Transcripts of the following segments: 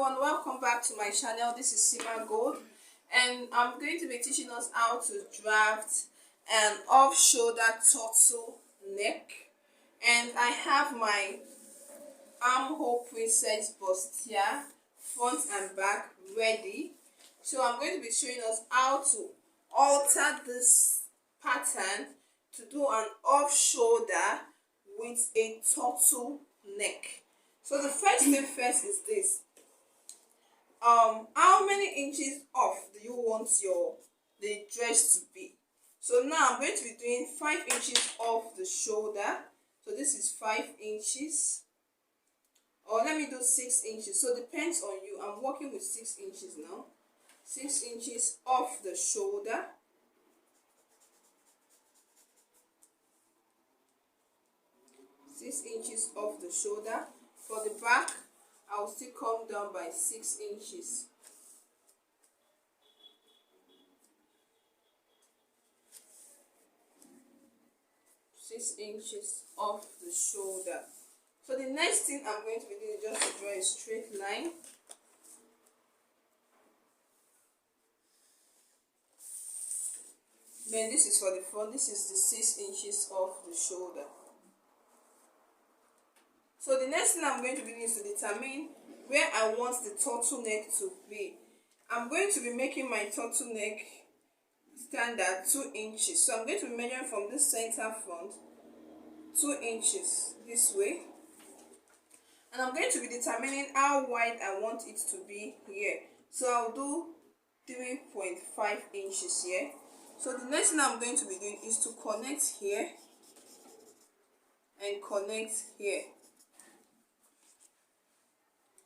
everyone, welcome back to my channel. This is Sima Gold, and I'm going to be teaching us how to draft an off-shoulder turtle neck. And I have my armhole princess bustier front and back ready. So I'm going to be showing us how to alter this pattern to do an off-shoulder with a turtle neck. So the first thing first is this. How many inches off do you want the dress to be? So now I'm going to be doing 5 inches off the shoulder. So this is 5 inches. Or let me do 6 inches. So it depends on you. I'm working with 6 inches now. 6 inches off the shoulder. Inches off the shoulder. For the back, I will still come down by 6 inches. Inches off the shoulder. So the next thing I'm going to be doing is just to draw a straight line. Then this is for the front. This is the 6 inches off the shoulder. So the next thing I'm going to be doing is to determine where I want the turtleneck to be. I'm going to be making my turtleneck stand at 2 inches. So I'm going to be measuring from this center front 2 inches this way. And I'm going to be determining how wide I want it to be here. So I'll do 3.5 inches here. So the next thing I'm going to be doing is to connect here and connect here.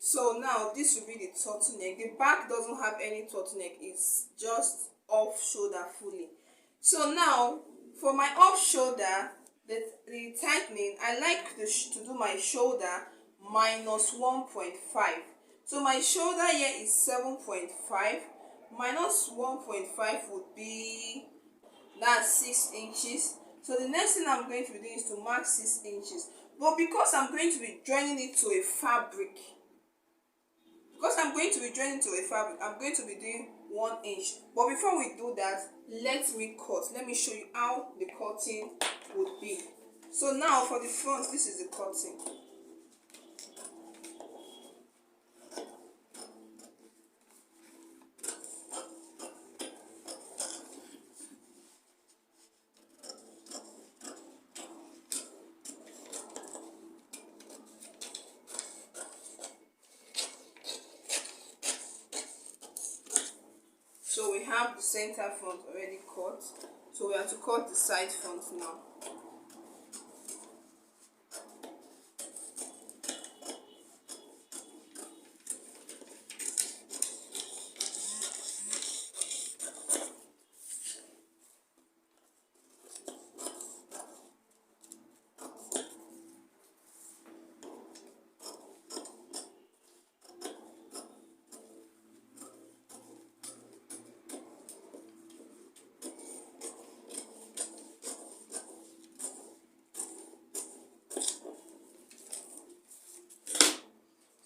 So now this will be the turtleneck. The back doesn't have any turtleneck, it's just off shoulder fully. So now for my off shoulder, the tightening, I like to do my shoulder minus 1.5. So my shoulder here is 7.5. Minus 1.5 would be, that's 6 inches. So the next thing I'm going to be doing is to mark 6 inches. But because I'm going to be joining it to a fabric, I'm going to be doing 1 inch. But before we do that, let me cut. Let me show you how the cutting would be. So now for the front, this is the cutting. So we have the center front already cut. So we have to cut the side front now.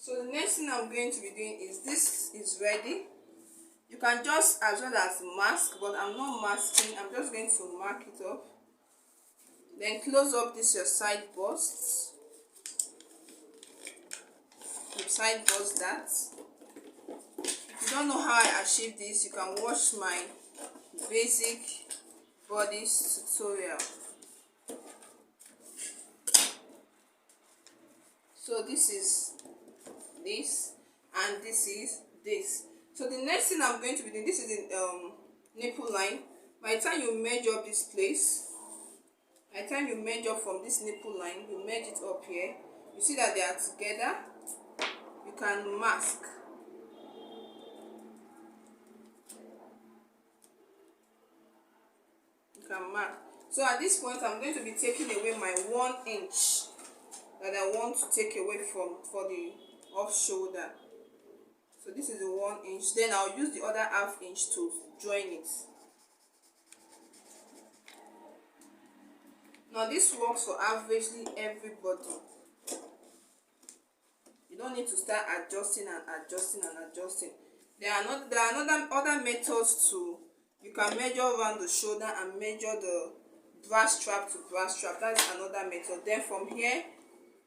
So the next thing I'm going to be doing is, this is ready. You can just as well as mask, but I'm not masking. I'm just going to mark it up. Then close up this your side bust. You side bust that. If you don't know how I achieve this, you can watch my basic bodice tutorial. So this is this, and this is this. So the next thing I'm going to be doing, this is the nipple line. By the time you measure up this place, by the time you measure from this nipple line, you measure it up here, you see that they are together. You can mask. You can mark. So at this point, I'm going to be taking away my 1 inch that I want to take away for the off shoulder. So this is the 1 inch. Then I'll use the other ½ inch to join it. Now this works for averagely everybody. You don't need to start adjusting and adjusting and adjusting. There are other methods too. You can measure around the shoulder and measure the bra strap to bra strap. That's another method. Then from here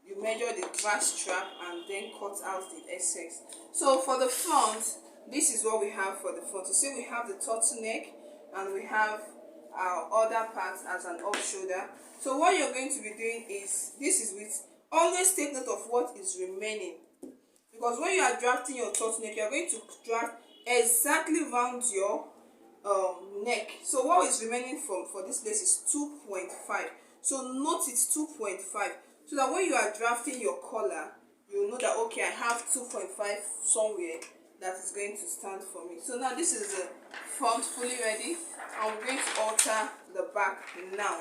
you measure the bra strap and then cut out the excess. So for the front, this is what we have for the front. You see, we have the turtleneck and we have our other parts as an off shoulder. So what you're going to be doing is, this is with, always take note of what is remaining, because when you are drafting your turtleneck, you're going to draft exactly around your neck. So what is remaining for this place is 2.5. So note it's 2.5, so that when you are drafting your collar, you know that okay, I have 2.5 somewhere that is going to stand for me. So now this is the front fully ready, and we're going to alter the back now.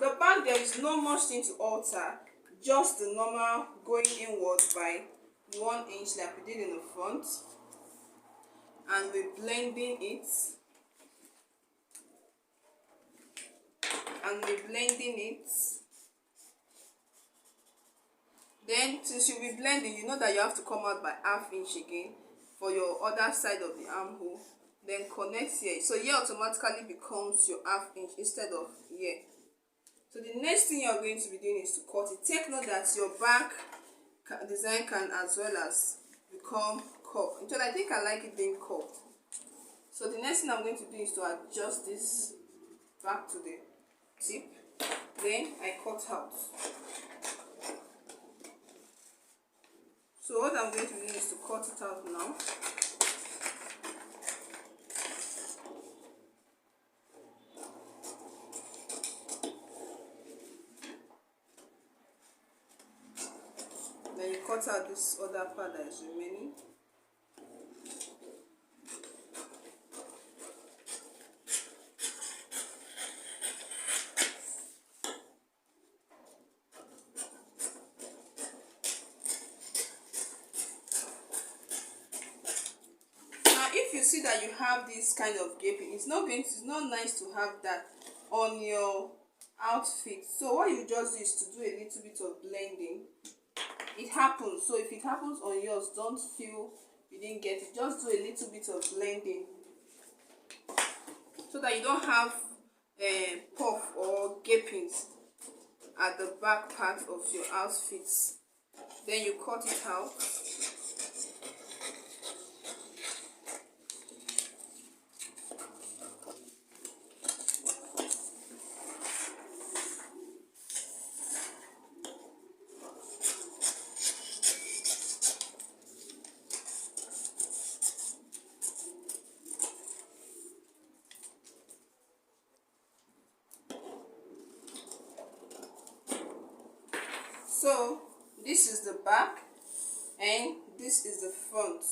The back, there is no much thing to alter, just the normal going inward by 1 inch like we did in the front, and we're blending it, Then since you'll be blending, you know that you have to come out by ½ inch again for your other side of the armhole. Then connect here, so here automatically becomes your ½ inch instead of here. So the next thing you're going to be doing is to cut it. Take note that your back design can as well as become curved. In fact, I think I like it being curved. So the next thing I'm going to do is to adjust this back to the tip. Then I cut out. So what I'm going to do is to cut it out now. Then you cut out this other part that is remaining. If you see that you have this kind of gaping, it's not nice to have that on your outfit. So what you just do is to do a little bit of blending. It happens, so if it happens on yours, don't feel you didn't get it. Just do a little bit of blending so that you don't have puff or gapings at the back part of your outfits. Then you cut it out. So this is the back and this is the front.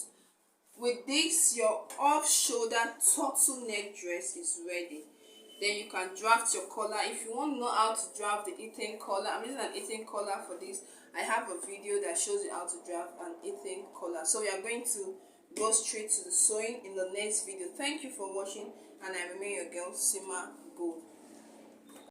With this, your off-shoulder turtleneck dress is ready. Then you can draft your collar. If you want to know how to draft the ethane collar, I'm using an ethane collar for this. I have a video that shows you how to draft an ethane collar. So we are going to go straight to the sewing in the next video. Thank you for watching, and I remain your girl, Sima Gold.